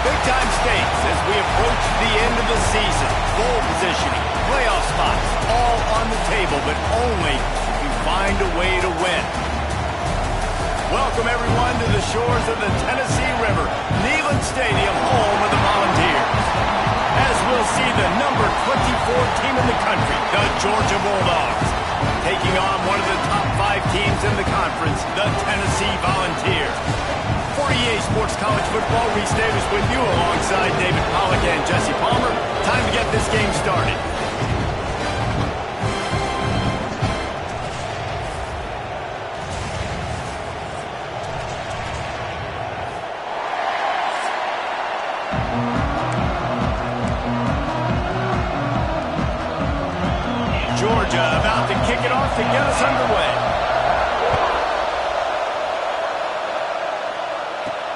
Big-time stakes as we approach the end of the season. Bowl positioning, playoff spots, all on the table, but only if you find a way to win. Welcome, everyone, to the shores of the Tennessee River, Neyland Stadium, home of the Volunteers. As we'll see the number 24 team in the country, the Georgia Bulldogs, taking on one of the top 5 teams in the conference, the Tennessee Volunteers. For EA Sports College Football, Reese Davis with you alongside David Pollack and Jesse Palmer. Time to get this game started. Georgia about to kick it off to get us underway.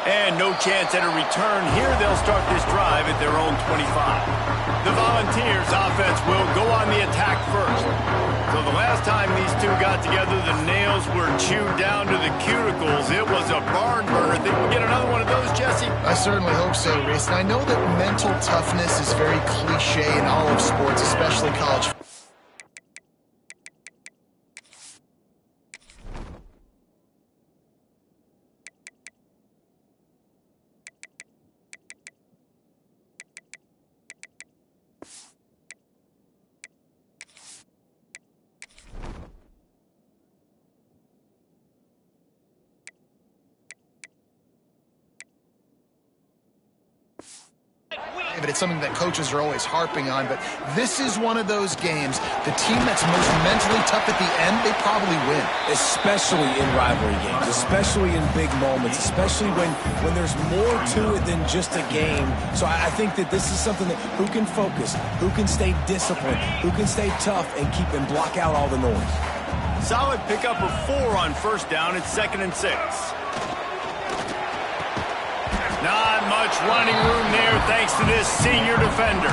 And no chance at a return here. They'll start this drive at their own 25. The Volunteers offense will go on the attack first. So the last time these two got together, the nails were chewed down to the cuticles. It was a barn burner. Think we'll get another one of those, Jesse? I certainly hope so, Reese. And I know that mental toughness is very cliche in all of sports, especially college. But it's something that coaches are always harping on. But this is one of those games, the team that's most mentally tough at the end, they probably win. Especially in rivalry games, especially in big moments, especially when there's more to it than just a game. So I think that this is something that who can focus, who can stay disciplined, who can stay tough and keep and block out all the noise. Solid pickup of 4 on first down. It's 2nd and 6. Not much running room there thanks to this senior defender.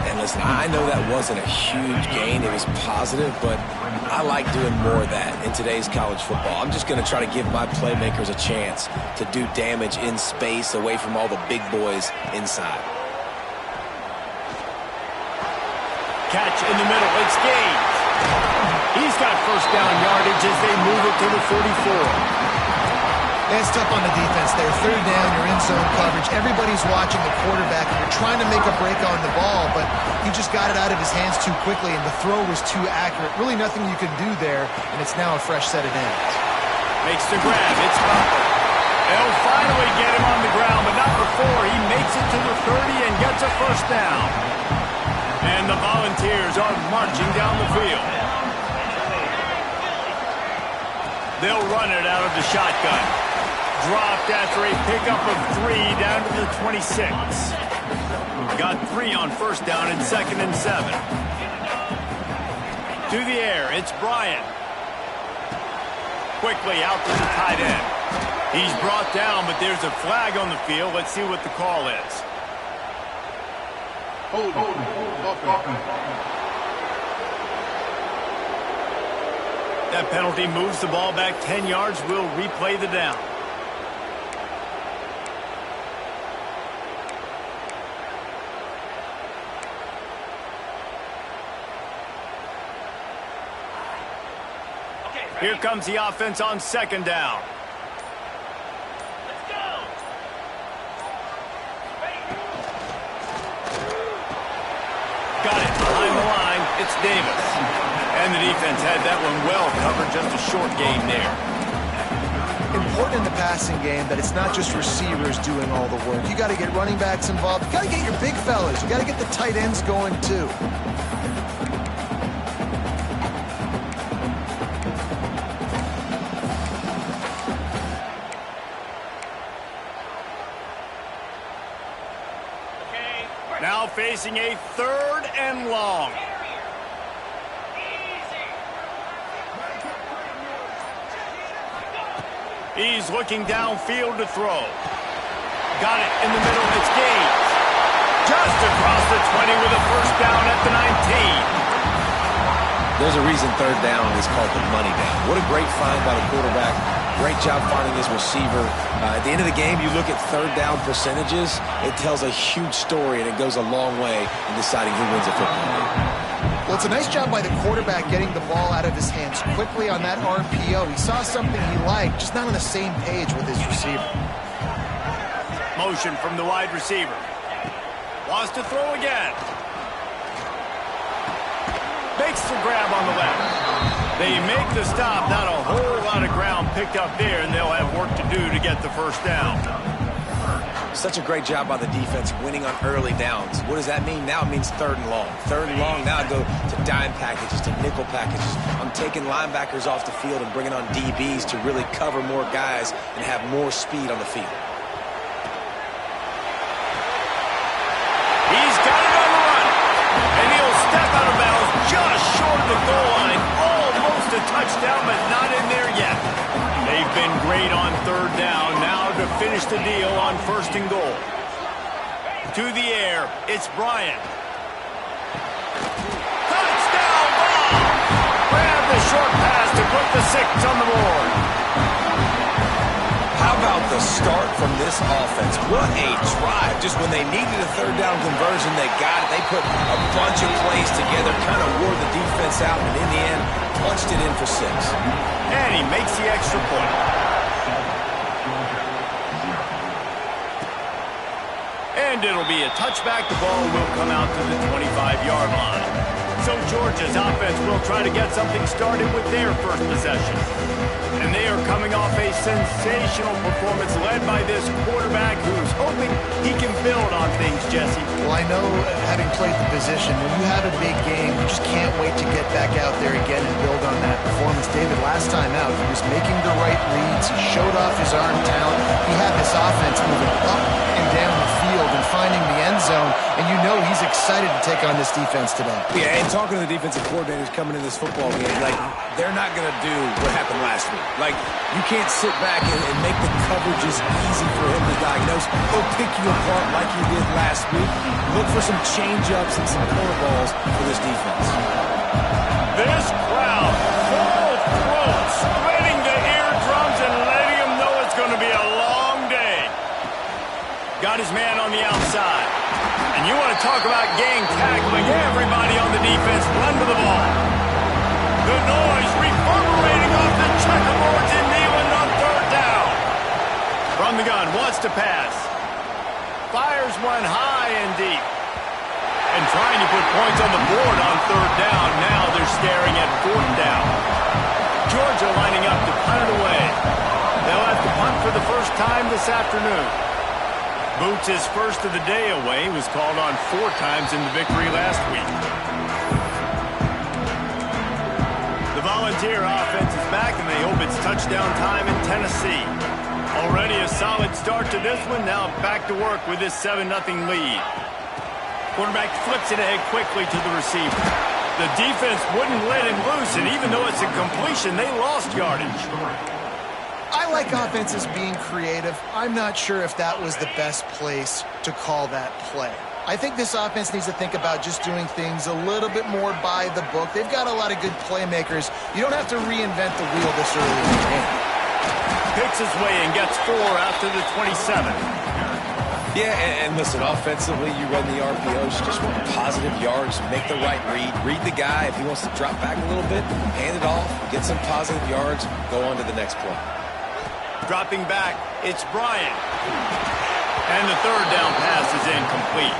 And listen, I know that wasn't a huge gain. It was positive, but I like doing more of that in today's college football. I'm just going to try to give my playmakers a chance to do damage in space away from all the big boys inside. Catch in the middle. It's Gage. He's got first down yardage as they move it to the 44. It's tough on the defense there. 3rd down, you're in zone coverage. Everybody's watching the quarterback, and you're trying to make a break on the ball, but he just got it out of his hands too quickly, and the throw was too accurate. Really nothing you can do there, and it's now a fresh set of downs. Makes the grab. It's Butler. They'll finally get him on the ground, but not before he makes it to the 30 and gets a first down. And the Volunteers are marching down the field. They'll run it out of the shotgun. Dropped after a pickup of 3 down to the 26. Got 3 on first down and 2nd and 7. To the air, it's Bryant. Quickly out to the tight end. He's brought down, but there's a flag on the field. Let's see what the call is. That penalty moves the ball back 10 yards. We'll replay the down. Here comes the offense on 2nd down. Let's go. Got it behind the line. It's Davis. And the defense had that one well covered. Just a short game there. Important in the passing game that it's not just receivers doing all the work. You got to get running backs involved. You got to get your big fellas. You got to get the tight ends going too. Now facing a 3rd and long. He's looking downfield to throw. Got it in the middle. It's Gage. Just across the 20 with a first down at the 19. There's a reason 3rd down is called the money down. What a great find by the quarterback. Great job finding his receiver. At the end of the game, you look at third down percentages. It tells a huge story, and it goes a long way in deciding who wins a football game. Well, it's a nice job by the quarterback getting the ball out of his hands quickly on that RPO. He saw something he liked, just not on the same page with his receiver. Motion from the wide receiver. Wants to throw again. Makes the grab on the left. They make the stop. Not a whole lot of ground picked up there, and they'll have work to do to get the first down. Such a great job by the defense winning on early downs. What does that mean? Now it means third and long. Third and long, now I go to dime packages, to nickel packages. I'm taking linebackers off the field and bringing on DBs to really cover more guys and have more speed on the field. He's got it on the run. And he'll step out of bounds just short of the goal line. Almost a touchdown, but not in there yet. They've been great on third down. Now to finish the deal on first and goal. To the air, it's Bryant. Touchdown ball! Grab the short pass to put the 6 on the board. How about the start from this offense? What a drive. Just when they needed a third down conversion, they got it. They put a bunch of plays together, kind of wore the defense out, and in the end, punched it in for 6. And he makes the extra point. And it'll be a touchback. The ball will come out to the 25-yard line. So Georgia's offense will try to get something started with their first possession. And they are coming off a sensational performance led by this quarterback who's hoping he can build on things, Jesse. Well, I know, having played the position, when you have a big game, you just can't wait to get back out there again and build on that performance. David, last time out, he was making the right reads. He showed off his arm talent. He had this offense moving up and down the field and finding the end zone, and you know he's excited to take on this defense today. Yeah, and talking to the defensive coordinators coming into this football game, like, they're not going to do what happened last week. Like, you can't sit back and make the coverages easy for him to diagnose. He'll pick you apart like he did last week. Look for some change-ups and some curveballs for this defense. This crowd, full throat, spreading the eardrums and letting him know it's going to be a long day. Got his man on the outside. And you want to talk about gang tackling. Everybody on the defense run to the ball. The noise reverberating off the checkerboards in Neyland on third down. From the gun, wants to pass. Fires one high and deep. And trying to put points on the board on third down. Now they're staring at fourth down. Georgia lining up to punt it away. They'll have to punt for the first time this afternoon. Boots, his first of the day away, was called on 4 times in the victory last week. The Volunteer offense is back, and they hope it's touchdown time in Tennessee. Already a solid start to this one. Now back to work with this 7-0 lead. Quarterback flips it ahead quickly to the receiver. The defense wouldn't let him loose, and even though it's a completion, they lost yardage. I like offenses being creative. I'm not sure if that was the best place to call that play. I think this offense needs to think about just doing things a little bit more by the book. They've got a lot of good playmakers. You don't have to reinvent the wheel this early in the game. Picks his way and gets 4 after the 27. Yeah, and listen, offensively, you run the RPOs, you just want positive yards, make the right read the guy. If he wants to drop back a little bit, hand it off, get some positive yards, go on to the next play. Dropping back, it's Bryant. And the third down pass is incomplete.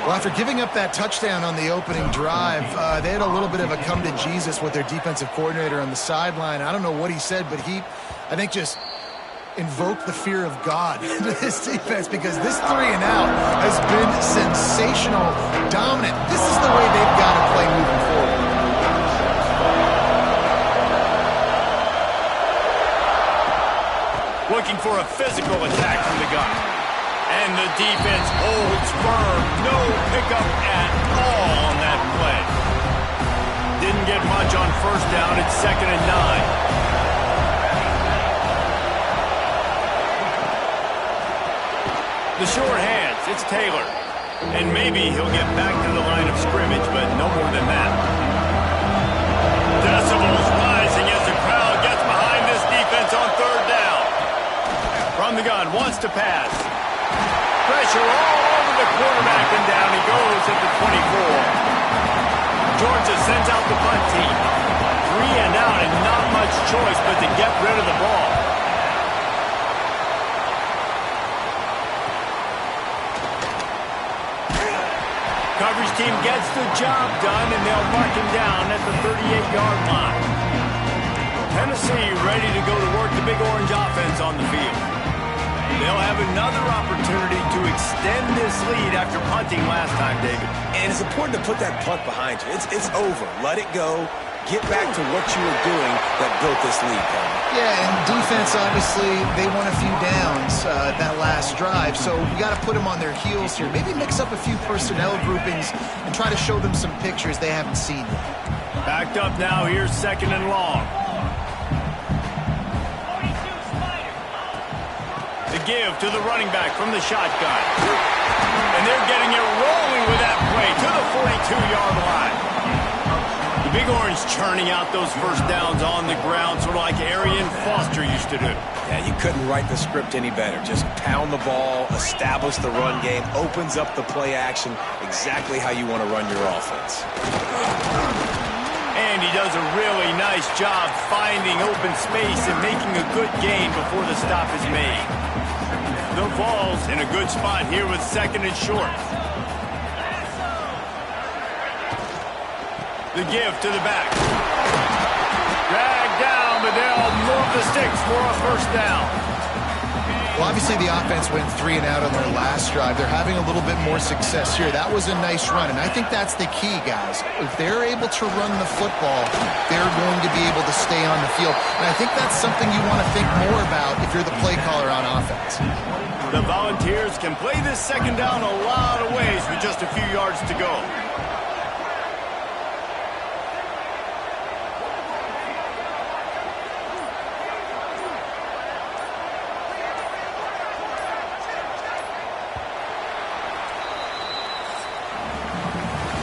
Well, after giving up that touchdown on the opening drive, they had a little bit of a come to Jesus with their defensive coordinator on the sideline. I don't know what he said, but he, I think, just invoked the fear of God into this defense, because this 3-and-out has been sensational, dominant. This is the way they've got to play moving forward. Looking for a physical attack from the gun. And the defense holds firm. No pickup at all on that play. Didn't get much on first down. It's 2nd and 9. The short hands. It's Taylor. And maybe he'll get back to the line of scrimmage, but no more than that. Decibels rising as the crowd gets behind this defense on the gun, wants to pass. Pressure all over the quarterback, and down he goes at the 24. Georgia sends out the punt team. 3 and out, and not much choice but to get rid of the ball. Coverage team gets the job done, and they'll mark him down at the 38-yard line. Tennessee ready to go to work the Big Orange offense on the field. They'll have another opportunity to extend this lead after punting last time, David. And it's important to put that punt behind you. It's over. Let it go. Get back to what you were doing that built this lead, Kevin. Yeah, and defense, obviously, they won a few downs that last drive, so we got to put them on their heels here. Maybe mix up a few personnel groupings and try to show them some pictures they haven't seen yet. Backed up now, here's 2nd and long. The give to the running back from the shotgun. And they're getting it rolling with that play to the 42-yard line. The Big Orange churning out those first downs on the ground, sort of like Arian Foster used to do. Yeah, you couldn't write the script any better. Just pound the ball, establish the run game, opens up the play action, exactly how you want to run your offense. And he does a really nice job finding open space and making a good gain before the stop is made. The Vols in a good spot here with 2nd and short. The give to the back. Dragged down, but they'll move the sticks for a first down. Well, obviously the offense went 3 and out on their last drive. They're having a little bit more success here. That was a nice run, and I think that's the key, guys. If they're able to run the football, they're going to be able to stay on the field. And I think that's something you want to think more about if you're the play caller on offense. The Volunteers can play this 2nd down a lot of ways with just a few yards to go.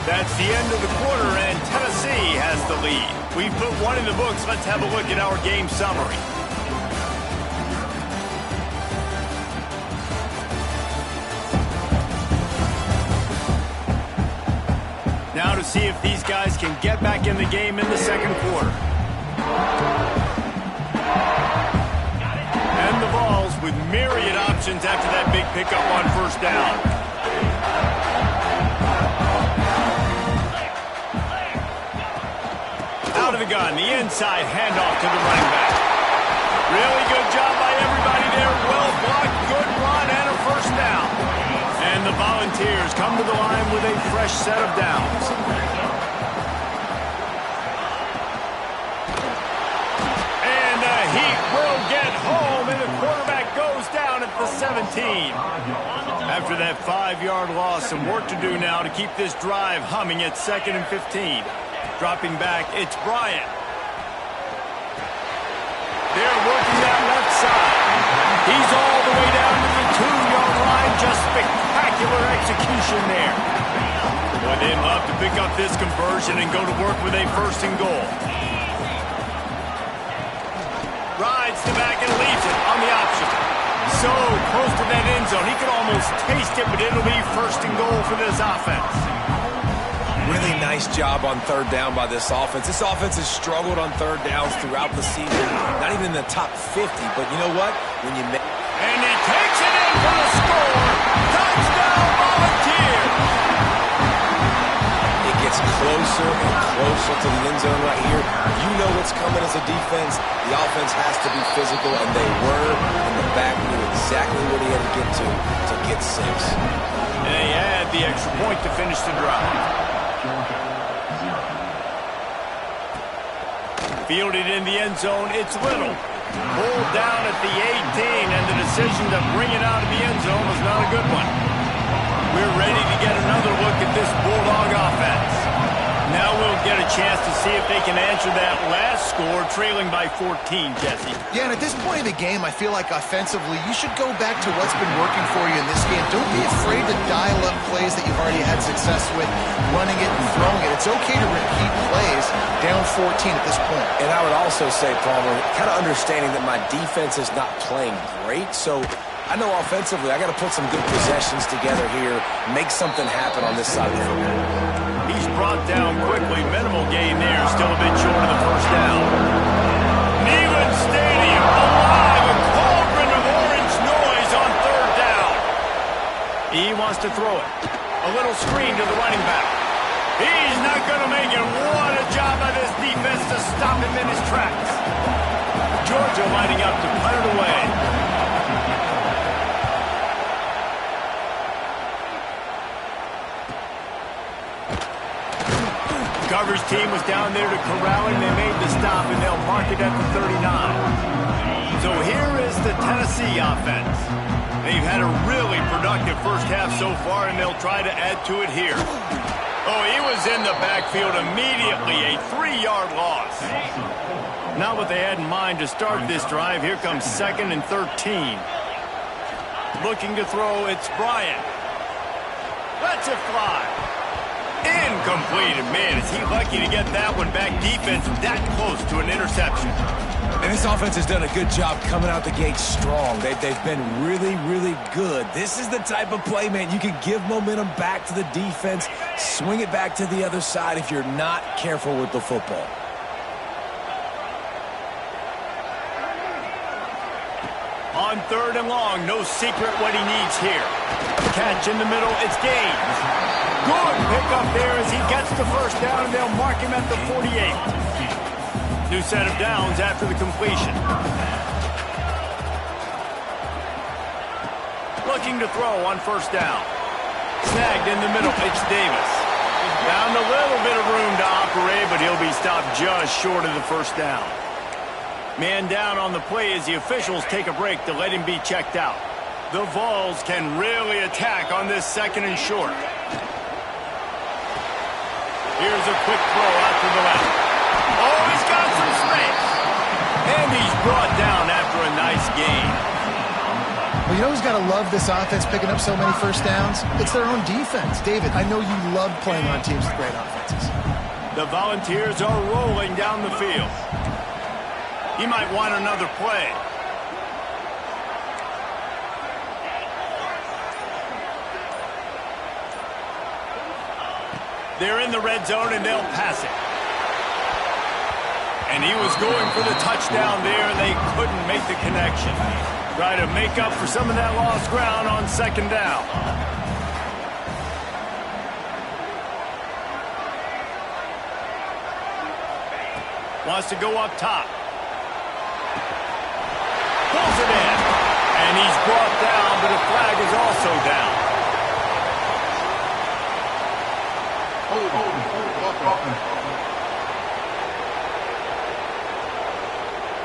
That's the end of the quarter, and Tennessee has the lead. We've put one in the books. Let's have a look at our game summary. Now to see if these guys can get back in the game in the 2nd quarter. And the Vols with myriad options after that big pickup on first down. Out of the gun, the inside handoff to the running back. Really good job by everybody there. Well blocked, good run, and a first down. And the Volunteers come to the line with a fresh set of downs. And the Heat will get home, and the quarterback goes down at the 17. After that 5-yard loss, some work to do now to keep this drive humming at 2nd and 15. Dropping back, it's Bryant. They're working that left side. He's all the way down to the 2-yard line. Just spectacular execution there. Boy, they'd love to pick up this conversion and go to work with a 1st and goal. Rides the back and leaves it on the option. So close to that end zone. He could almost taste it, but it'll be 1st and goal for this offense. Really nice job on 3rd down by this offense. This offense has struggled on 3rd downs throughout the season. Not even in the top 50, but you know what? When you and he takes it in for the score. Touchdown, Volunteers! It gets closer and closer to the end zone right here. You know what's coming as a defense. The offense has to be physical, and they were. And the back knew exactly what he had to get 6. And he had the extra point to finish the drive. Fielded in the end zone, it's Little. Pulled down at the 18, and the decision to bring it out of the end zone was not a good one. We're ready to get another look at this Bulldog offense. Now we'll get a chance to see if they can answer that last score, trailing by 14, Jesse. Yeah, and at this point in the game, I feel like offensively, you should go back to what's been working for you in this game. don't be afraid to dial up plays that you've already had success with, running it and throwing it. It's okay to repeat plays down 14 at this point. And I would also say, Palmer, kind of understanding that my defense is not playing great, so I know offensively I got to put some good possessions together here, make something happen on this side of the football. He's brought down quickly. Minimal gain there. Still a bit short of the first down. Neyland Stadium alive. A cauldron of orange noise on third down. He wants to throw it. A little screen to the running back. He's not going to make it. What a job by this defense to stop him in his tracks. Georgia lining up to punt it away. Coverage team was down there to corral him. They made the stop, and they'll mark it at the 39. So here is the Tennessee offense. They've had a really productive first half so far, and they'll try to add to it here. Oh, he was in the backfield immediately. A 3-yard loss. Not what they had in mind to start this drive. Here comes 2nd and 13. Looking to throw, it's Bryant. Lets it fly. Incomplete. Man, is he lucky to get that one back. Defense that close to an interception. And this offense has done a good job coming out the gate strong. They've been really, really good. This is the type of play, man. You can give momentum back to the defense, swing it back to the other side if you're not careful with the football. On 3rd and long, no secret what he needs here. Catch in the middle, it's Gaines. Good pickup there as he gets the first down, and they'll mark him at the 48. New set of downs after the completion. Looking to throw on first down. Snagged in the middle, it's Davis. Found a little bit of room to operate, but he'll be stopped just short of the first down. Man down on the play as the officials take a break to let him be checked out. The Vols can really attack on this 2nd and short. Here's a quick throw out to the left. Oh, he's got some space. And he's brought down after a nice gain. Well, you know who's got to love this offense picking up so many first downs? It's their own defense. David, I know you love playing on teams with great offenses. The Volunteers are rolling down the field. He might want another play. They're in the red zone, and they'll pass it. And he was going for the touchdown there, and they couldn't make the connection. Try to make up for some of that lost ground on 2nd down. Wants to go up top. Pulls it in. And he's brought down, but a flag is also down.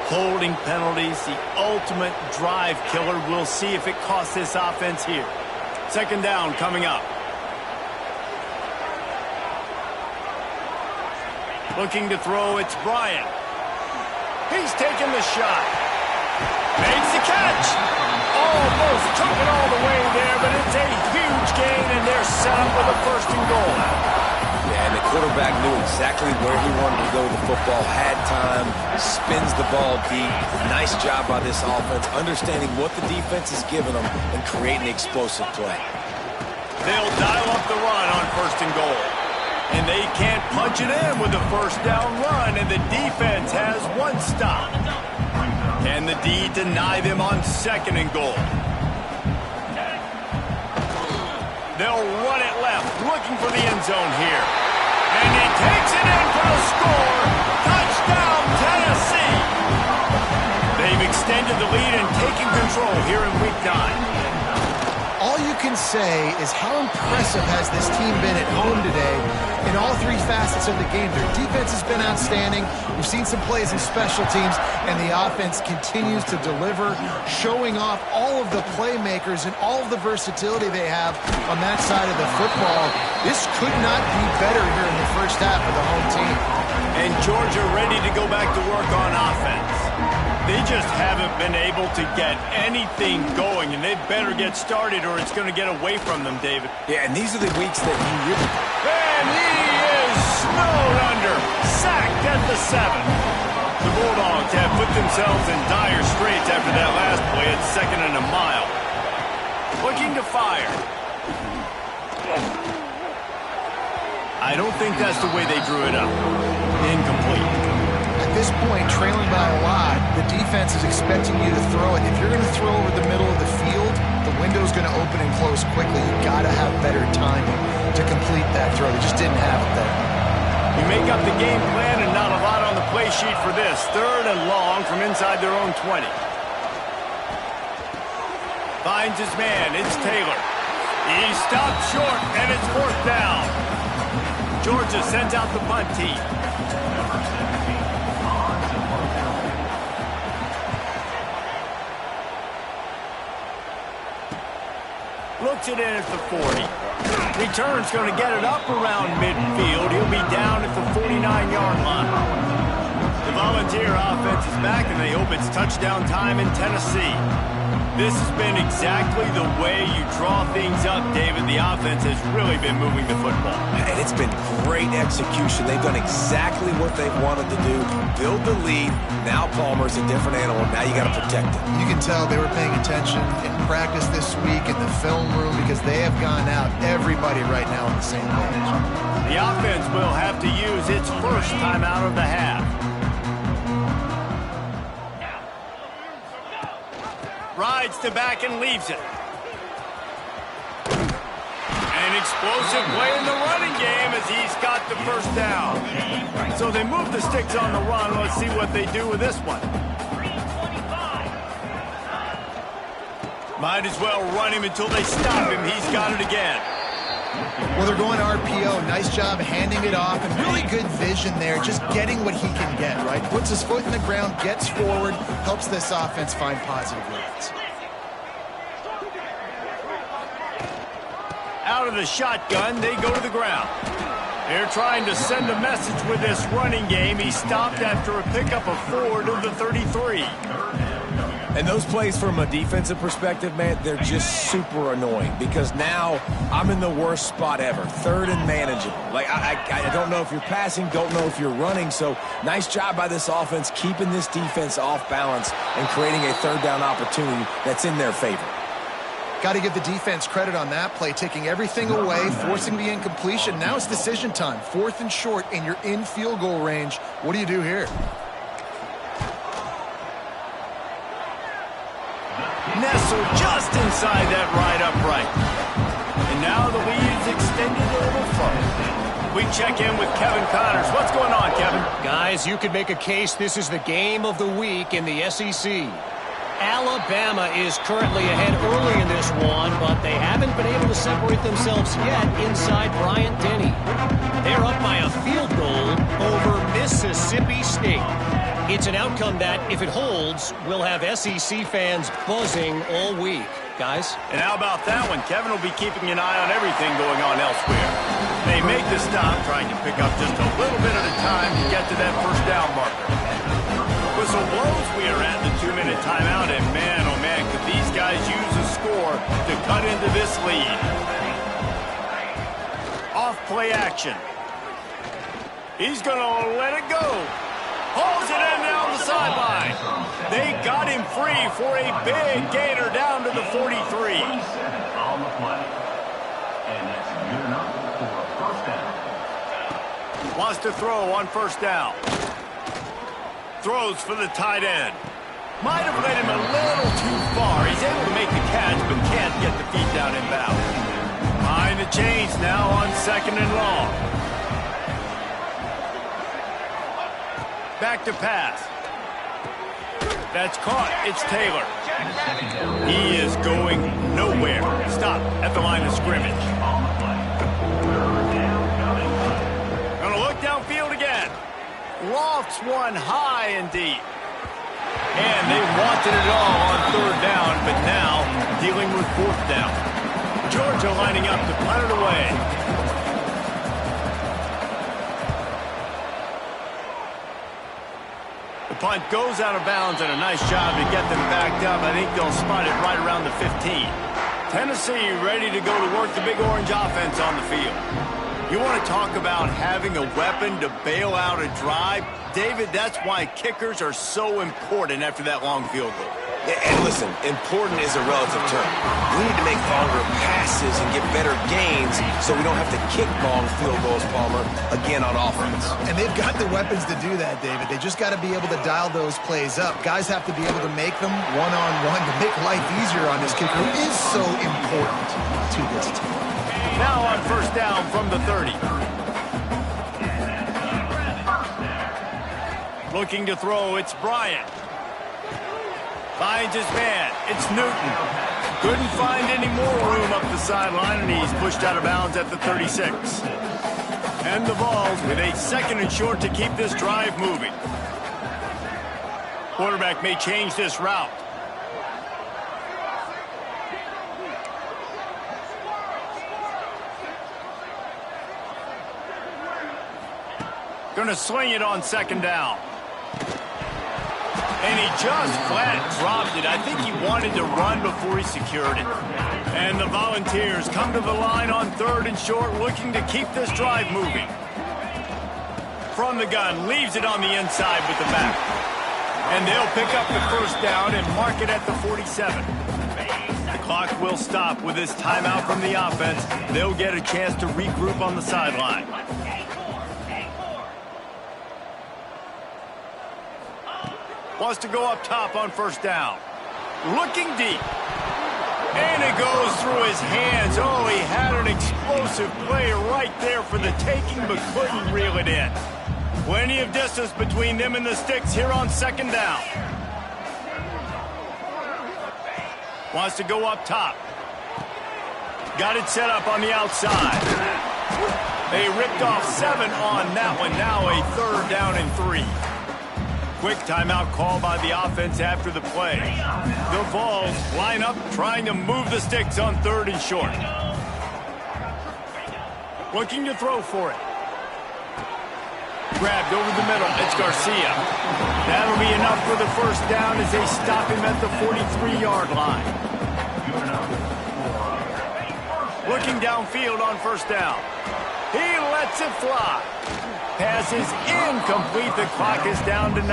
Holding penalties, the ultimate drive killer. We'll see if it costs this offense here. 2nd down coming up. Looking to throw, it's Bryant. He's taking the shot. Makes the catch. Almost took it all the way there, but it's a huge gain, and they're set up with a 1st and goal. Yeah, and the quarterback knew exactly where he wanted to go with the football, had time, spins the ball deep. Nice job by this offense, understanding what the defense is giving them and creating explosive play. They'll dial up the run on 1st and goal. And they can't punch it in with a 1st down run, and the defense has one stop. Can the D deny them on 2nd and goal? They'll run it left, looking for the end zone here. And he takes it in for a score. Touchdown, Tennessee! They've extended the lead and taken control here in Week 9. All you can say is how impressive has this team been at home today in all 3 facets of the game. Their defense has been outstanding. We've seen some plays in special teams, and the offense continues to deliver, showing off all of the playmakers and all of the versatility they have on that side of the football. This could not be better here in the first half of the home team. And Georgia ready to go back to work on offense. They just haven't been able to get anything going, and they better get started or it's going to get away from them, David. Yeah, and these are the weeks that he really... And he is snowed under, sacked at the 7. The Bulldogs have put themselves in dire straits after that last play at 2nd and a mile. Looking to fire. I don't think that's the way they drew it up. Incomplete. At this point, trailing by a lot, the defense is expecting you to throw it. If you're going to throw over the middle of the field, the window's going to open and close quickly. You've got to have better timing to complete that throw. They just didn't have it there. You make up the game plan and not a lot on the play sheet for this. 3rd and long from inside their own 20. Finds his man. It's Taylor. He stopped short, and it's 4th down. Georgia sends out the punt team. Looks it in at the 40. Return's going to get it up around midfield. He'll be down at the 49-yard line. The Volunteer offense is back, and they hope it's touchdown time in Tennessee. This has been exactly the way you draw things up, David. The offense has really been moving the football. And it's been great execution. They've done exactly what they've wanted to do. Build the lead. Now Palmer's a different animal. Now you got to protect it. You can tell they were paying attention in practice this week in the film room because they have gone out, everybody right now on the same page. The offense will have to use its first timeout of the half. Rides to back and leaves it. An explosive play in the running game as he's got the 1st down. So they move the sticks on the run. Let's see what they do with this one. Might as well run him until they stop him. He's got it again. Well, they're going RPO. Nice job handing it off, and really good vision there, just getting what he can get, right? Puts his foot in the ground, gets forward, helps this offense find positive leads. Out of the shotgun, they go to the ground. They're trying to send a message with this running game. He stopped after a pickup of 4 to the 33. And those plays from a defensive perspective, man, they're just super annoying because now I'm in the worst spot ever. 3rd and manageable. Like, I don't know if you're passing, don't know if you're running. So nice job by this offense keeping this defense off balance and creating a 3rd down opportunity that's in their favor. Got to give the defense credit on that play, taking everything away, forcing the incompletion. Now it's decision time. 4th and short, and you're in field goal range. What do you do here? Nestled just inside that right upright. And now the lead is extended a little further. We check in with Kevin Connors. What's going on, Kevin? Guys, you could make a case this is the game of the week in the SEC. Alabama is currently ahead early in this one, but they haven't been able to separate themselves yet inside Bryant-Denny. They're up by a field goal over Mississippi State. It's an outcome that, if it holds, will have SEC fans buzzing all week. Guys? And how about that one? Kevin will be keeping an eye on everything going on elsewhere. They make the stop, trying to pick up just a little bit at a time to get to that 1st down marker. Whistle blows, we are at the 2-minute timeout, and man, oh man, could these guys use a score to cut into this lead. Off play action. He's going to let it go. Hauls it in down the sideline. They got him free for a big gainer down to the 43. On the play. And that's good enough for a 1st down. Wants to throw on 1st down. Throws for the tight end. Might have led him a little too far. He's able to make the catch, but can't get the feet down in bounds. Behind the chains now on 2nd and long. Back to pass. That's caught. It's Taylor. He is going nowhere. Stop at the line of scrimmage. Gonna look downfield again. Lofts one high and deep. And they wanted it all on 3rd down, but now dealing with 4th down. Georgia lining up to punt it away. punt goes out of bounds, and a nice job to get them backed up. I think they'll spot it right around the 15. Tennessee ready to go to work the Big Orange offense on the field. You want to talk about having a weapon to bail out a drive? David, that's why kickers are so important after that long field goal. And listen, important is a relative term. We need to make longer passes and get better gains so we don't have to kick long field goals, Palmer, again on offense. And they've got the weapons to do that, David. They just got to be able to dial those plays up. Guys have to be able to make them one-on-one to make life easier on this kicker, who is so important to this team. Now on first down from the 30. Looking to throw, it's Bryant. Finds his man. It's Newton. Couldn't find any more room up the sideline, and he's pushed out of bounds at the 36. And the Vols with a 2nd and short to keep this drive moving. Quarterback may change this route. Gonna sling it on 2nd down. And he just flat dropped it. I think he wanted to run before he secured it. And the Volunteers come to the line on 3rd and short, looking to keep this drive moving. From the gun, leaves it on the inside with the back. And they'll pick up the first down and mark it at the 47. The clock will stop with this timeout from the offense. They'll get a chance to regroup on the sideline. Wants to go up top on first down. Looking deep. And it goes through his hands. Oh, he had an explosive play right there for the taking, but couldn't reel it in. Plenty of distance between them and the sticks here on 2nd down. Wants to go up top. Got it set up on the outside. They ripped off 7 on that one. Now a 3rd down and 3. Quick timeout call by the offense after the play. The Vols line up trying to move the sticks on 3rd and short. Looking to throw for it. Grabbed over the middle. It's Garcia. That'll be enough for the first down as they stop him at the 43-yard line. Looking downfield on first down. He lets it fly. Pass is incomplete. The clock is down to 9.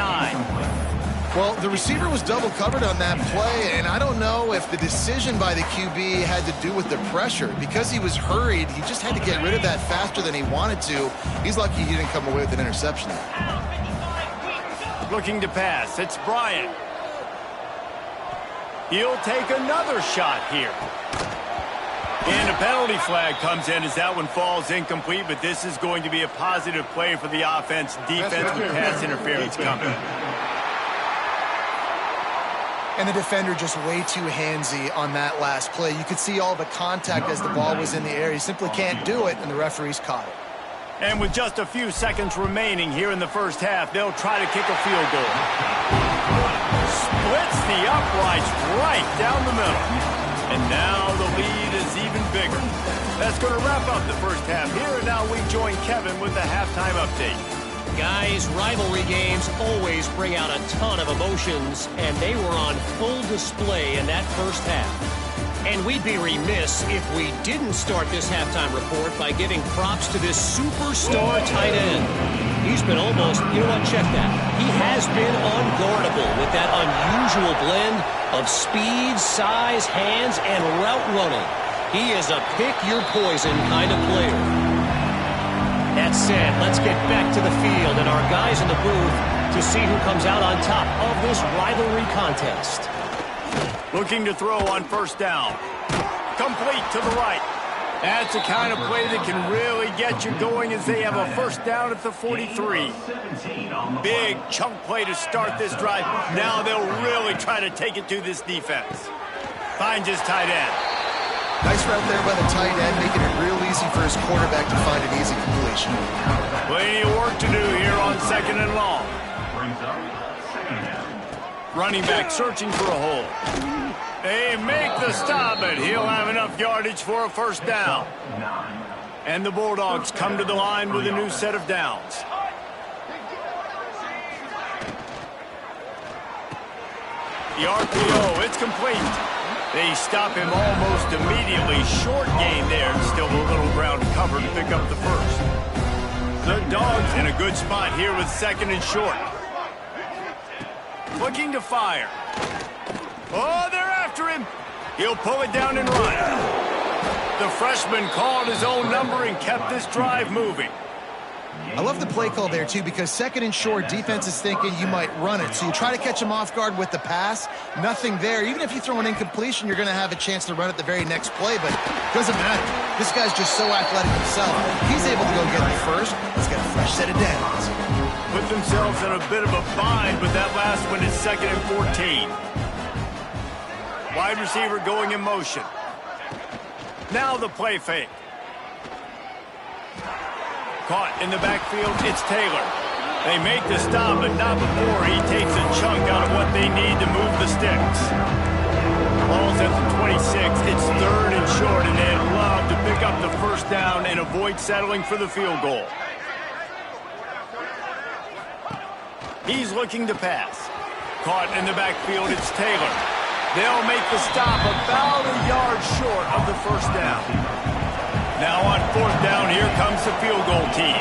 Well, the receiver was double covered on that play, and I don't know if the decision by the QB had to do with the pressure. Because he was hurried, he just had to get rid of that faster than he wanted to. He's lucky he didn't come away with an interception. Looking to pass. It's Bryant. He'll take another shot here. And a penalty flag comes in as that one falls incomplete, but this is going to be a positive play for the offense. Defense with pass interference coming. And the defender just way too handsy on that last play. You could see all the contact as the ball was in the air. He simply can't do it, and the referees caught it. And with just a few seconds remaining here in the first half, they'll try to kick a field goal. Splits the uprights right down the middle. And now the lead is even bigger. That's going to wrap up the first half here, and now we join Kevin with the halftime update. Guys, rivalry games always bring out a ton of emotions, and they were on full display in that first half. And we'd be remiss if we didn't start this halftime report by giving props to this superstar tight end. He's been almost, you know what, check that. He has been unguardable with that unusual blend of speed, size, hands, and route running. He is a pick-your-poison kind of player. That said, let's get back to the field and our guys in the booth to see who comes out on top of this rivalry contest. Looking to throw on first down. Complete to the right. That's the kind of play that can really get you going as they have a first down at the 43. Big chunk play to start this drive. Now they'll really try to take it to this defense. Finds his tight end. Nice route there by the tight end, making it real easy for his quarterback to find an easy completion. Plenty of work to do here on 2nd and long. Running back searching for a hole. They make the stop, but he'll have enough yardage for a first down. And the Bulldogs come to the line with a new set of downs. The RPO, it's complete. They stop him almost immediately. Short gain there, and still a little ground to cover to pick up the first. The Dogs in a good spot here with second and short. Looking to fire. Oh, they're after him. He'll pull it down and run. The freshman called his own number and kept this drive moving. I love the play call there, too, because second and short, defense is thinking you might run it. So you try to catch him off guard with the pass. Nothing there. Even if you throw an incompletion, you're going to have a chance to run it the very next play, but it doesn't matter. This guy's just so athletic himself. He's able to go get the first. He's got a fresh set of downs. Put themselves in a bit of a bind, but that last one is second and 14. Wide receiver going in motion. Now the play fake. Caught in the backfield, it's Taylor. They make the stop, but not before he takes a chunk out of what they need to move the sticks. Ball's at the 26. It's third and short, and they'd love to pick up the first down and avoid settling for the field goal. He's looking to pass. Caught in the backfield, it's Taylor. They'll make the stop about a yard short of the first down. Now on fourth down, here comes the field goal team.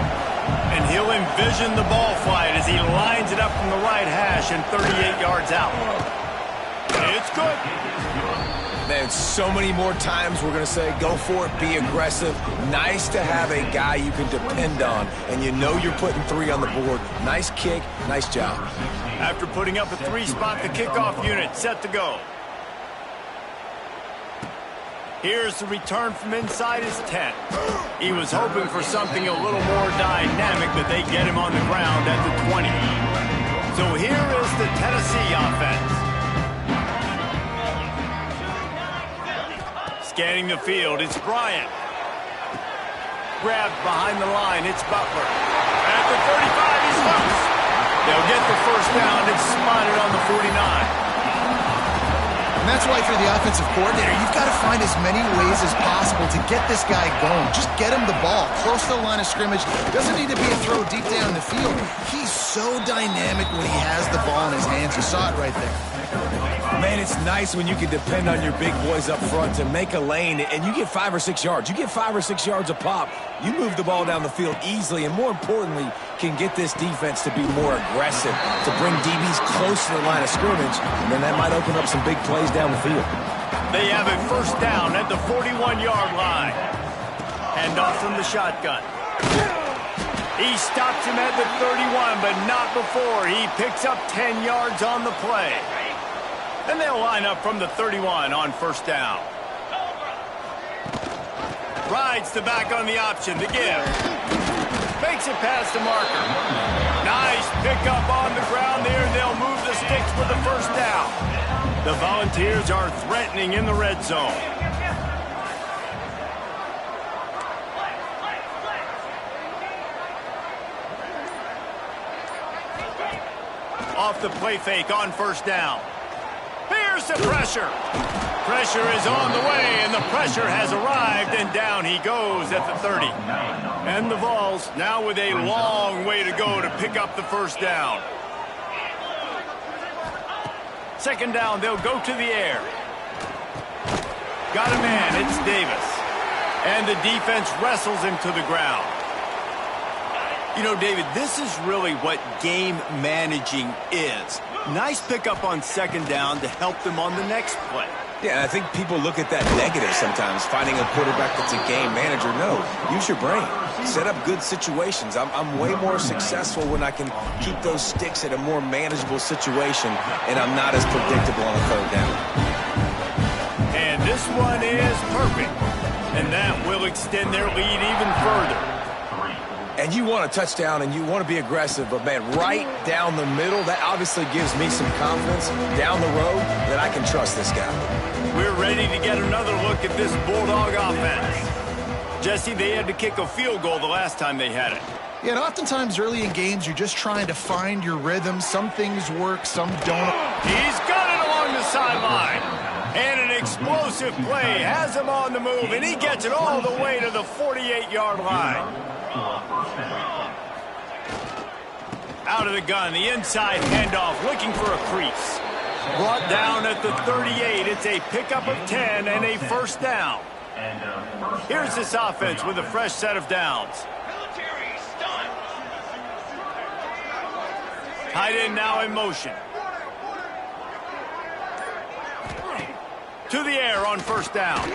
And he'll envision the ball flight as he lines it up from the right hash and 38 yards out. It's good. Man, so many more times we're going to say, go for it, be aggressive. Nice to have a guy you can depend on, and you know you're putting 3 on the board. Nice kick, nice job. After putting up a 3-spot, the kickoff unit set to go. Here's the return from inside his 10. He was hoping for something a little more dynamic, but they get him on the ground at the 20. So here is the Tennessee offense. Scanning the field, it's Bryant. Grabbed behind the line, it's Butler. At the 35, he's loose. They'll get the first down. It's spotted on the 49. And that's why, for the offensive coordinator, you've got to find as many ways as possible to get this guy going. Just get him the ball close to the line of scrimmage. Doesn't need to be a throw deep down the field. He's so dynamic when he has the ball in his hands. You saw it right there. Man, it's nice when you can depend on your big boys up front to make a lane, and you get 5 or 6 yards. You get 5 or 6 yards a pop. You move the ball down the field easily, and more importantly, can get this defense to be more aggressive, to bring DBs close to the line of scrimmage, and then that might open up some big plays down the field. They have a first down at the 41-yard line. Hand off from the shotgun. He stops him at the 31, but not before. He picks up 10 yards on the play. And they'll line up from the 31 on first down. Rides the back on the option to give. Makes it past the marker. Nice pickup on the ground there. They'll move the sticks for the first down. The Volunteers are threatening in the red zone. Off the play fake on first down. Here's the pressure. Pressure is on the way, and the pressure has arrived, and down he goes at the 30. And the Vols now with a long way to go to pick up the first down. Second down, they'll go to the air. Got a man, it's Davis. And the defense wrestles him to the ground. You know, David, this is really what game managing is. Nice pickup on second down to help them on the next play. Yeah, I think people look at that negative sometimes, finding a quarterback that's a game manager. No, use your brain. Set up good situations. I'm way more successful when I can keep those sticks at a more manageable situation, and I'm not as predictable on a third down. And this one is perfect. And that will extend their lead even further. And you want a touchdown and you want to be aggressive, but, man, right down the middle, that obviously gives me some confidence down the road that I can trust this guy. We're ready to get another look at this Bulldog offense. Jesse, they had to kick a field goal the last time they had it. Yeah, and oftentimes early in games, you're just trying to find your rhythm. Some things work, some don't. He's got it along the sideline. And an explosive play has him on the move, and he gets it all the way to the 48-yard line. Out of the gun, the inside handoff, looking for a crease. Brought down at the 38. It's a pickup of 10 and a first down. Here's this offense with a fresh set of downs. Tight end now in motion. To the air on first down.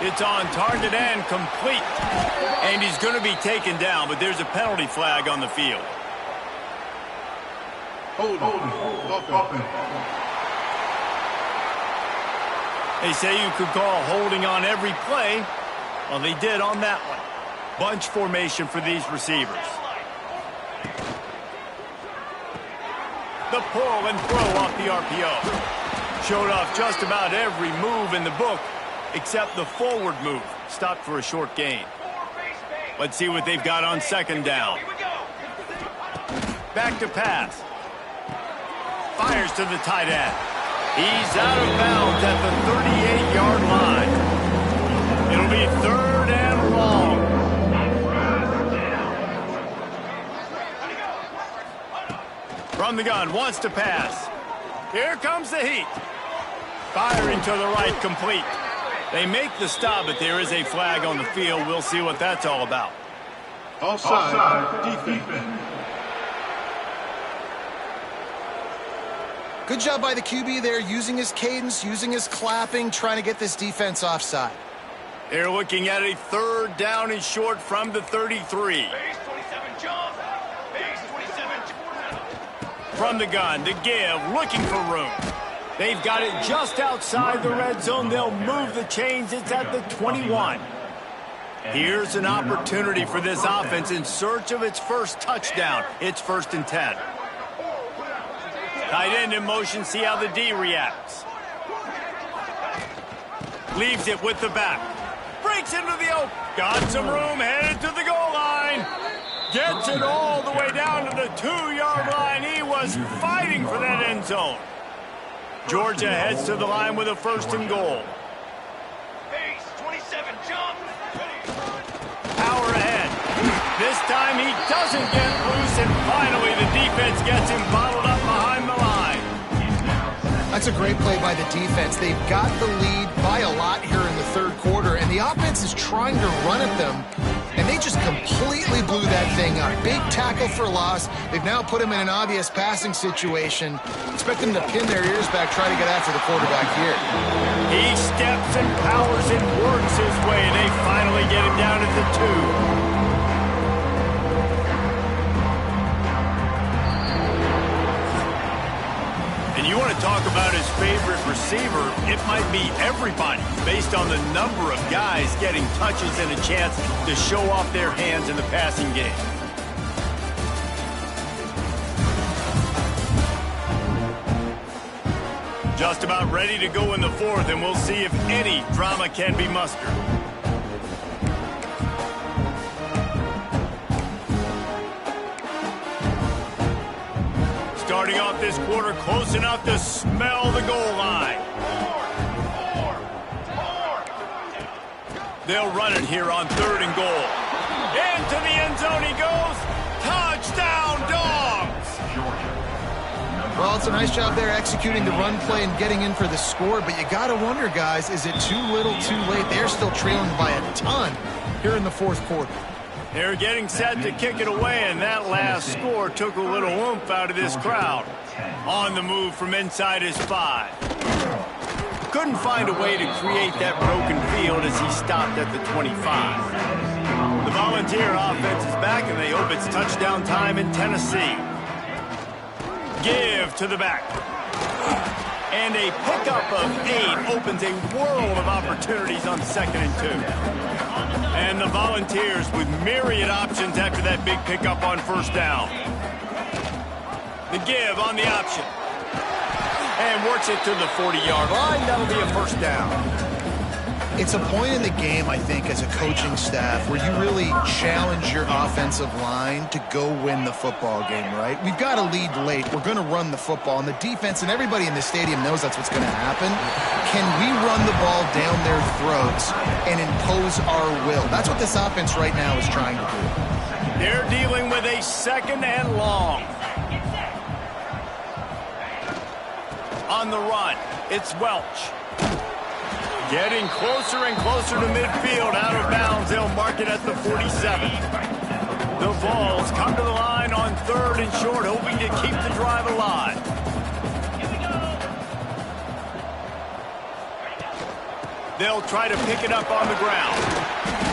It's on target and complete. And he's going to be taken down, but there's a penalty flag on the field. They say you could call holding on every play. Well, they did on that one. Bunch formation for these receivers. The pull and throw off the RPO. Showed off just about every move in the book except the forward move. Stopped for a short gain. Let's see what they've got on second down. Back to pass. Fires to the tight end. He's out of bounds at the 38-yard line. It'll be third and long. From the gun, wants to pass. Here comes the heat. Firing to the right, complete. They make the stop, but there is a flag on the field. We'll see what that's all about. Offside, defense. Good job by the QB there, using his cadence, using his clapping, trying to get this defense offside. They're looking at a third down and short from the 33. From the gun, to give, looking for room. They've got it just outside the red zone. They'll move the chains. It's at the 21. Here's an opportunity for this offense in search of its first touchdown. It's 1st and 10. Tight end in motion, see how the D reacts. Leaves it with the back. Breaks into the open. Got some room, headed to the goal line. Gets it all the way down to the 2-yard line. He was fighting for that end zone. Georgia heads to the line with a 1st and goal. Base, 27, jump. Power ahead. This time he doesn't get loose, and finally the defense gets him bottled up behind the line. That's a great play by the defense. They've got the lead by a lot here in the third quarter, and the offense is trying to run at them, and they just completely blew that thing up. Big tackle for loss. They've now put him in an obvious passing situation. Expect them to pin their ears back, try to get after the quarterback here. He steps and powers and works his way. They finally get him down at the 2. And you want to talk about his favorite receiver, it might be everybody, based on the number of guys getting touches and a chance to show off their hands in the passing game. Just about ready to go in the 4th, and we'll see if any drama can be mustered. Starting off this quarter close enough to smell the goal line. They'll run it here on 3rd and goal. Into the end zone he goes. Touchdown, Dogs! Well, it's a nice job there executing the run play and getting in for the score, but you got to wonder, guys, is it too little, too late? They're still trailing by a ton here in the 4th quarter. They're getting set to kick it away, and that last score took a little oomph out of this crowd. On the move from inside his 5. Couldn't find a way to create that broken field as he stopped at the 25. The Volunteer offense is back, and they hope it's touchdown time in Tennessee. Give to the back. And a pickup of 8 opens a world of opportunities on 2nd and 2. And the Volunteers with myriad options after that big pickup on 1st down. The give on the option. And works it to the 40-yard line. That'll be a 1st down. It's a point in the game, I think, as a coaching staff where you really challenge your offensive line to go win the football game, right? We've got to lead late. We're going to run the football, and the defense and everybody in the stadium knows that's what's going to happen. Can we run the ball down their throats and impose our will? That's what this offense right now is trying to do. They're dealing with a 2nd and long. on the run. It's Welch. Getting closer and closer to midfield, out of bounds. They'll mark it at the 47. The Vols come to the line on 3rd and short, hoping to keep the drive alive. They'll try to pick it up on the ground.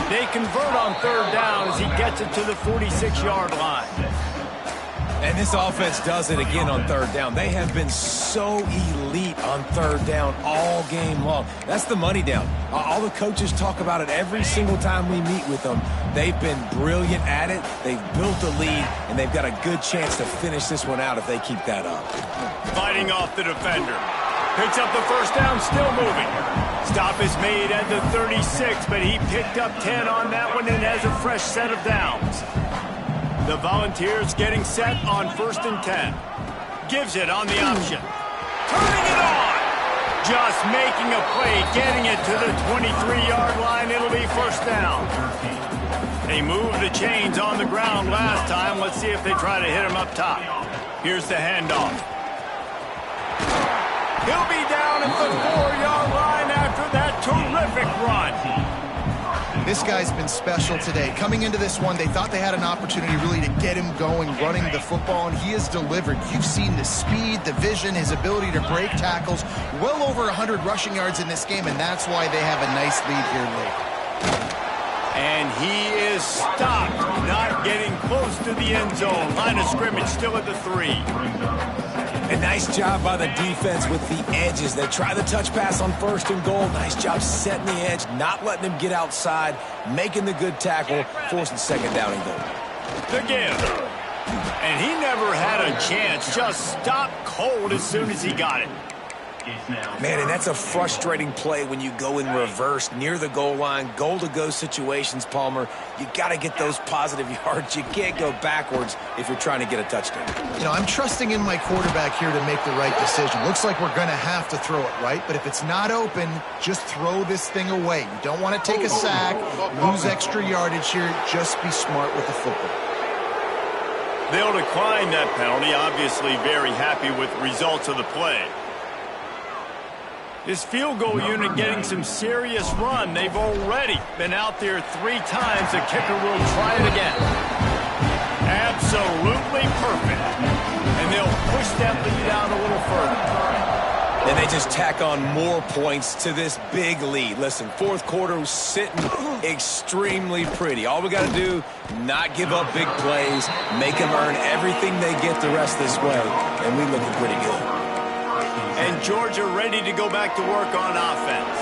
They convert on 3rd down as he gets it to the 46-yard line. And this offense does it again on 3rd down. They have been so elite on 3rd down all game long. That's the money down. All the coaches talk about it every single time we meet with them. They've been brilliant at it. They've built a lead, and they've got a good chance to finish this one out if they keep that up. Fighting off the defender. Picks up the 1st down, still moving. Stop is made at the 36, but he picked up 10 on that one and has a fresh set of downs. The Volunteers getting set on 1st and 10. Gives it on the option. Turning it on! Just making a play, getting it to the 23-yard line. It'll be 1st down. They moved the chains on the ground last time. Let's see if they try to hit him up top. Here's the handoff. He'll be down at the 4-yard line after that terrific run. This guy's been special today. Coming into this one, they thought they had an opportunity really to get him going, running the football, and he has delivered. You've seen the speed, the vision, his ability to break tackles. Well over 100 rushing yards in this game, and that's why they have a nice lead here late. And he is stopped, not getting close to the end zone. Line of scrimmage still at the 3. A nice job by the defense with the edges. They try the touch pass on 1st and goal. Nice job setting the edge, not letting him get outside, making the good tackle, forcing 2nd down and goal. The give. And he never had a chance. Just stopped cold as soon as he got it. Man, and that's a frustrating play when you go in reverse near the goal line, goal-to-go situations, Palmer. You got to get those positive yards. You can't go backwards if you're trying to get a touchdown. You know, I'm trusting in my quarterback here to make the right decision. Looks like we're going to have to throw it, right? But if it's not open, just throw this thing away. You don't want to take a sack, lose extra yardage here. Just be smart with the football. They'll decline that penalty. Obviously very happy with the results of the play. This field goal unit getting some serious run. They've already been out there 3 times. The kicker will try it again. Absolutely perfect. And they'll push that lead out a little further. And they just tack on more points to this big lead. Listen, 4th quarter was sitting extremely pretty. All we got to do, not give up big plays, make them earn everything they get the rest this way, and we looking pretty good. And Georgia ready to go back to work on offense.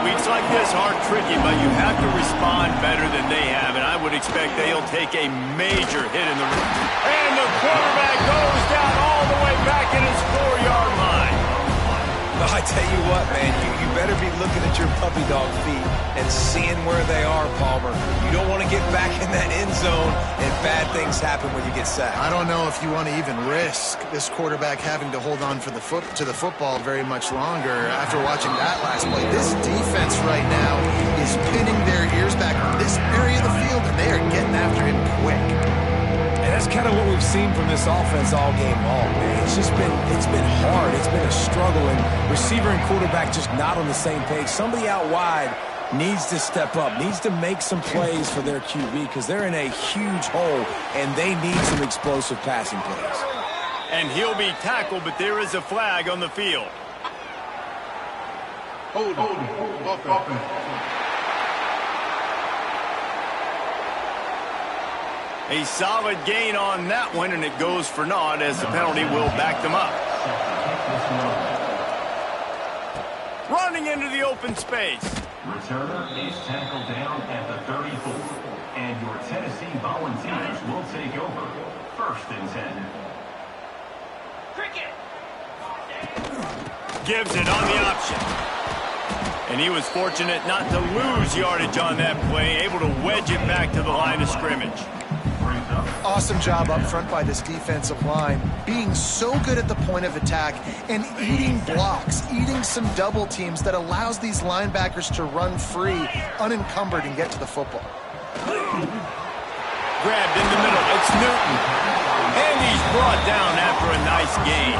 Weeks like this are tricky, but you have to respond better than they have, and I would expect they'll take a major hit in the ring. And the quarterback goes down all the way back in his 4-yard line. I tell you what, man, you better be looking at your puppy dog feet and seeing where they are, Palmer. You don't want to get back in that end zone and bad things happen when you get sacked. I don't know if you want to even risk this quarterback having to hold on to the football very much longer after watching that last play. This defense right now is pinning their ears back on this area of the field, and they are getting after him quick. And that's kind of what we've seen from this offense all game long, man. It's been hard. It's been a struggle, and receiver and quarterback just not on the same page. Somebody out wide needs to step up, needs to make some plays for their QB because they're in a huge hole, and they need some explosive passing plays. And he'll be tackled, but there is a flag on the field. Hold offense. A solid gain on that one, and it goes for naught as the penalty will back them up. Running into the open space. Returner is tackled down at the 34, and your Tennessee Volunteers will take over 1st and 10. Gives it on the option. And he was fortunate not to lose yardage on that play, able to wedge it back to the line of scrimmage. Awesome job up front by this defensive line, being so good at the point of attack and eating blocks, eating some double teams that allows these linebackers to run free, unencumbered, and get to the football. Grabbed in the middle, it's Newton. And he's brought down after a nice gain.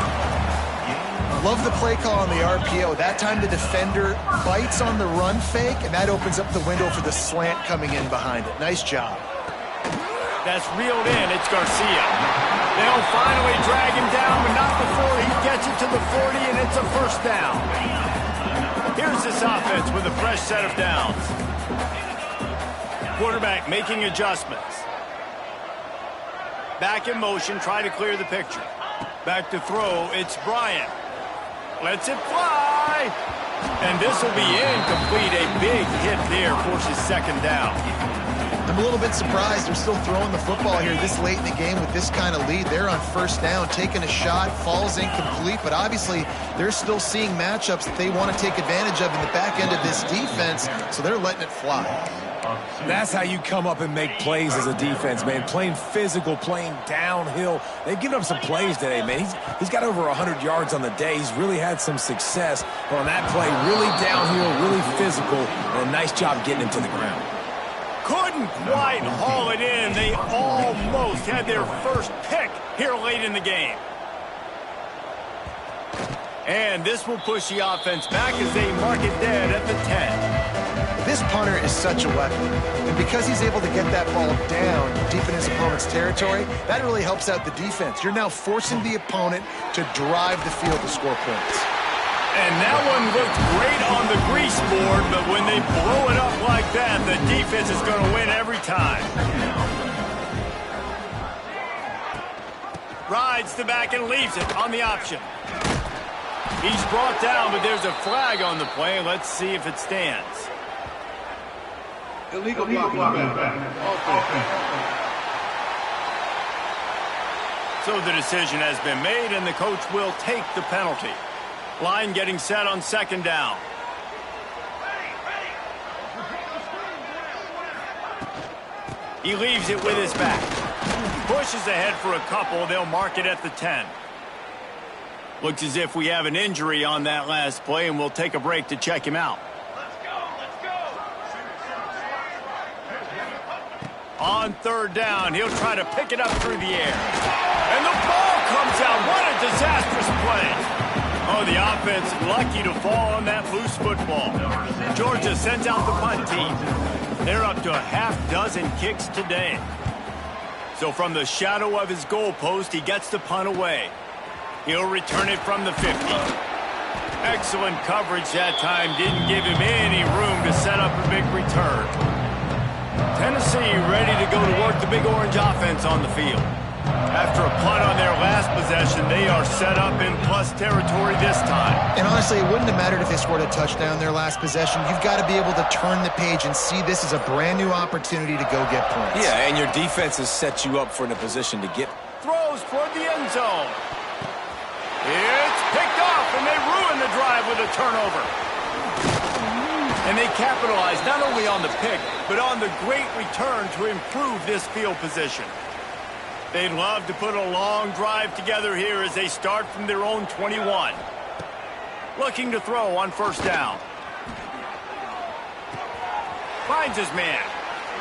Love the play call on the RPO. That time the defender bites on the run fake, and that opens up the window for the slant coming in behind it. Nice job. That's reeled in. It's Garcia. They'll finally drag him down, but not before he gets it to the 40, and it's a first down. Here's this offense with a fresh set of downs. Quarterback making adjustments. Back in motion, try to clear the picture. Back to throw, it's Bryant. Lets it fly. And this will be incomplete. A big hit there, forces second down. I'm a little bit surprised they're still throwing the football here this late in the game with this kind of lead. They're on first down, taking a shot, falls incomplete, but obviously they're still seeing matchups that they want to take advantage of in the back end of this defense, so they're letting it fly. That's how you come up and make plays as a defense, man. Playing physical, playing downhill. They've given up some plays today, man. He's got over 100 yards on the day. He's really had some success on that play. Really downhill, really physical, and a nice job getting him to the ground. Couldn't quite haul it in. They almost had their first pick here late in the game. And this will push the offense back as they mark it dead at the 10. This punter is such a weapon, and because he's able to get that ball down deep in his opponent's territory, that really helps out the defense. You're now forcing the opponent to drive the field to score points. And that one looked great on the grease board, but when they blow it up like that, the defense is going to win every time. Rides the back and leaves it on the option. He's brought down, but there's a flag on the play. Let's see if it stands. Illegal blocking back. So the decision has been made, and the coach will take the penalty. Line getting set on second down. He leaves it with his back. Pushes ahead for a couple. They'll mark it at the 10. Looks as if we have an injury on that last play, and we'll take a break to check him out. On third down, he'll try to pick it up through the air. And the ball comes out. What a disastrous play. Oh, the offense lucky to fall on that loose football. Georgia sends out the punt team. They're up to a half dozen kicks today. So from the shadow of his goalpost, he gets the punt away. He'll return it from the 50. Excellent coverage that time. Didn't give him any room to set up a big return. Tennessee ready to go to work the Big Orange offense on the field. After a punt on their last possession, they are set up in plus territory this time. And honestly, it wouldn't have mattered if they scored a touchdown their last possession. You've got to be able to turn the page and see this as a brand new opportunity to go get points. Yeah, and your defense has set you up for in a position to get. Throws toward the end zone. It's picked off, and they ruin the drive with a turnover. And they capitalize not only on the pick, but on the great return to improve this field position. They'd love to put a long drive together here as they start from their own 21. Looking to throw on first down. Finds his man.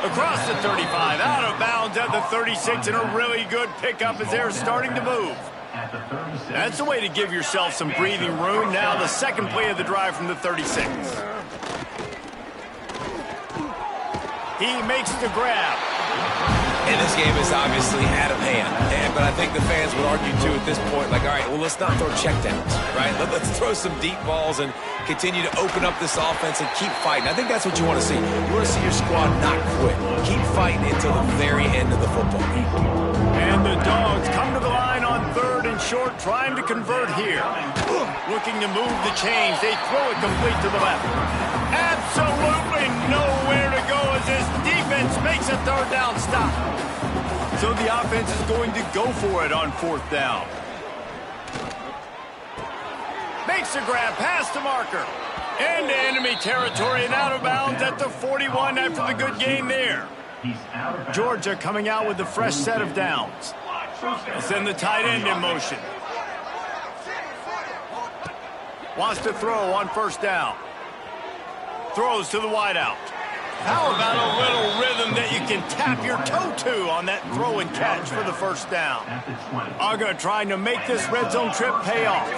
Across the 35, out of bounds at the 36, and a really good pickup as they're starting to move. That's the way to give yourself some breathing room. Now the second play of the drive from the 36. He makes the grab. And this game is obviously out of hand. But I think the fans would argue, too, at this point, like, all right, well, let's not throw checkdowns, right? Let's throw some deep balls and continue to open up this offense and keep fighting. I think that's what you want to see. You want to see your squad not quit. Keep fighting until the very end of the football game. And the Dogs come to the line on third and short, trying to convert here. Looking to move the chains. They throw it complete to the left. Absolutely nowhere to go as this defense makes a third down stop. So the offense is going to go for it on fourth down. Makes a grab past the marker. Into enemy territory and out of bounds at the 41 after the good gain there. Georgia coming out with a fresh set of downs. They'll send the tight end in motion. Wants to throw on first down. Throws to the wideout. How about a little rhythm that you can tap your toe to on that throw and catch for the first down? Uga trying to make this red zone trip pay off.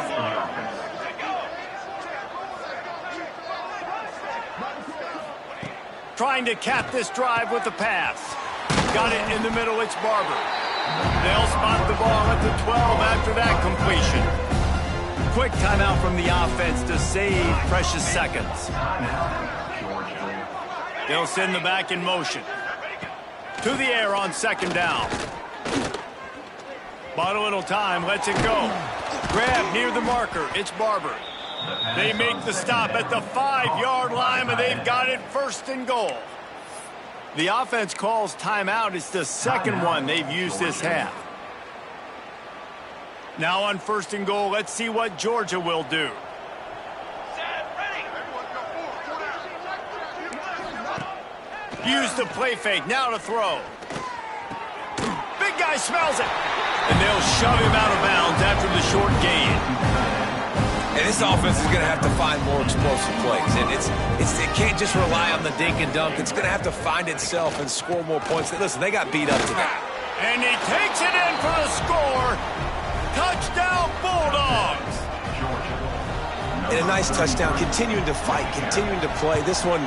Trying to cap this drive with the pass. Got it in the middle, it's Barber. They'll spot the ball at the 12 after that completion. Quick timeout from the offense to save precious seconds. They'll send the back in motion. To the air on second down. Bought a little time, lets it go. Grab near the marker, it's Barber. They make the stop at the 5-yard line, and they've got it first and goal. The offense calls timeout. It's the second one they've used this half. Now on first and goal, let's see what Georgia will do. Use the play fake, now to throw. Big guy smells it. And they'll shove him out of bounds after the short gain. And this offense is going to have to find more explosive plays. And it can't just rely on the dink and dunk. It's going to have to find itself and score more points. Listen, they got beat up today. And he takes it in for the score. Touchdown, Bulldogs. And a nice touchdown, continuing to fight, continuing to play. This one,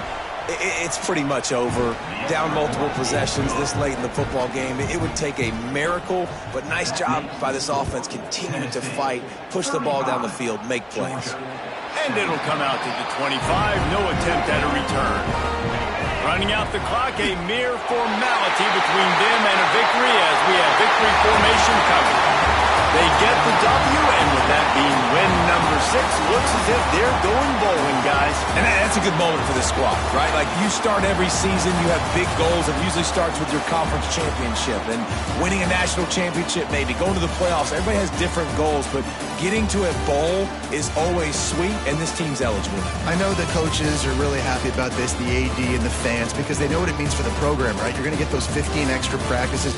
it's pretty much over. Down multiple possessions this late in the football game. It would take a miracle, but nice job by this offense continuing to fight, push the ball down the field, make plays. And it'll come out to the 25. No attempt at a return. Running out the clock, a mere formality between them and a victory as we have victory formation covered. They get the W, and with that being win number 6, looks as if they're going bowling, guys. And that's a good moment for this squad, right? Like, you start every season, you have big goals. It usually starts with your conference championship and winning a national championship, maybe going to the playoffs. Everybody has different goals, but getting to a bowl is always sweet, and this team's eligible. I know the coaches are really happy about this, the AD and the fans, because they know what it means for the program, right? You're going to get those 15 extra practices.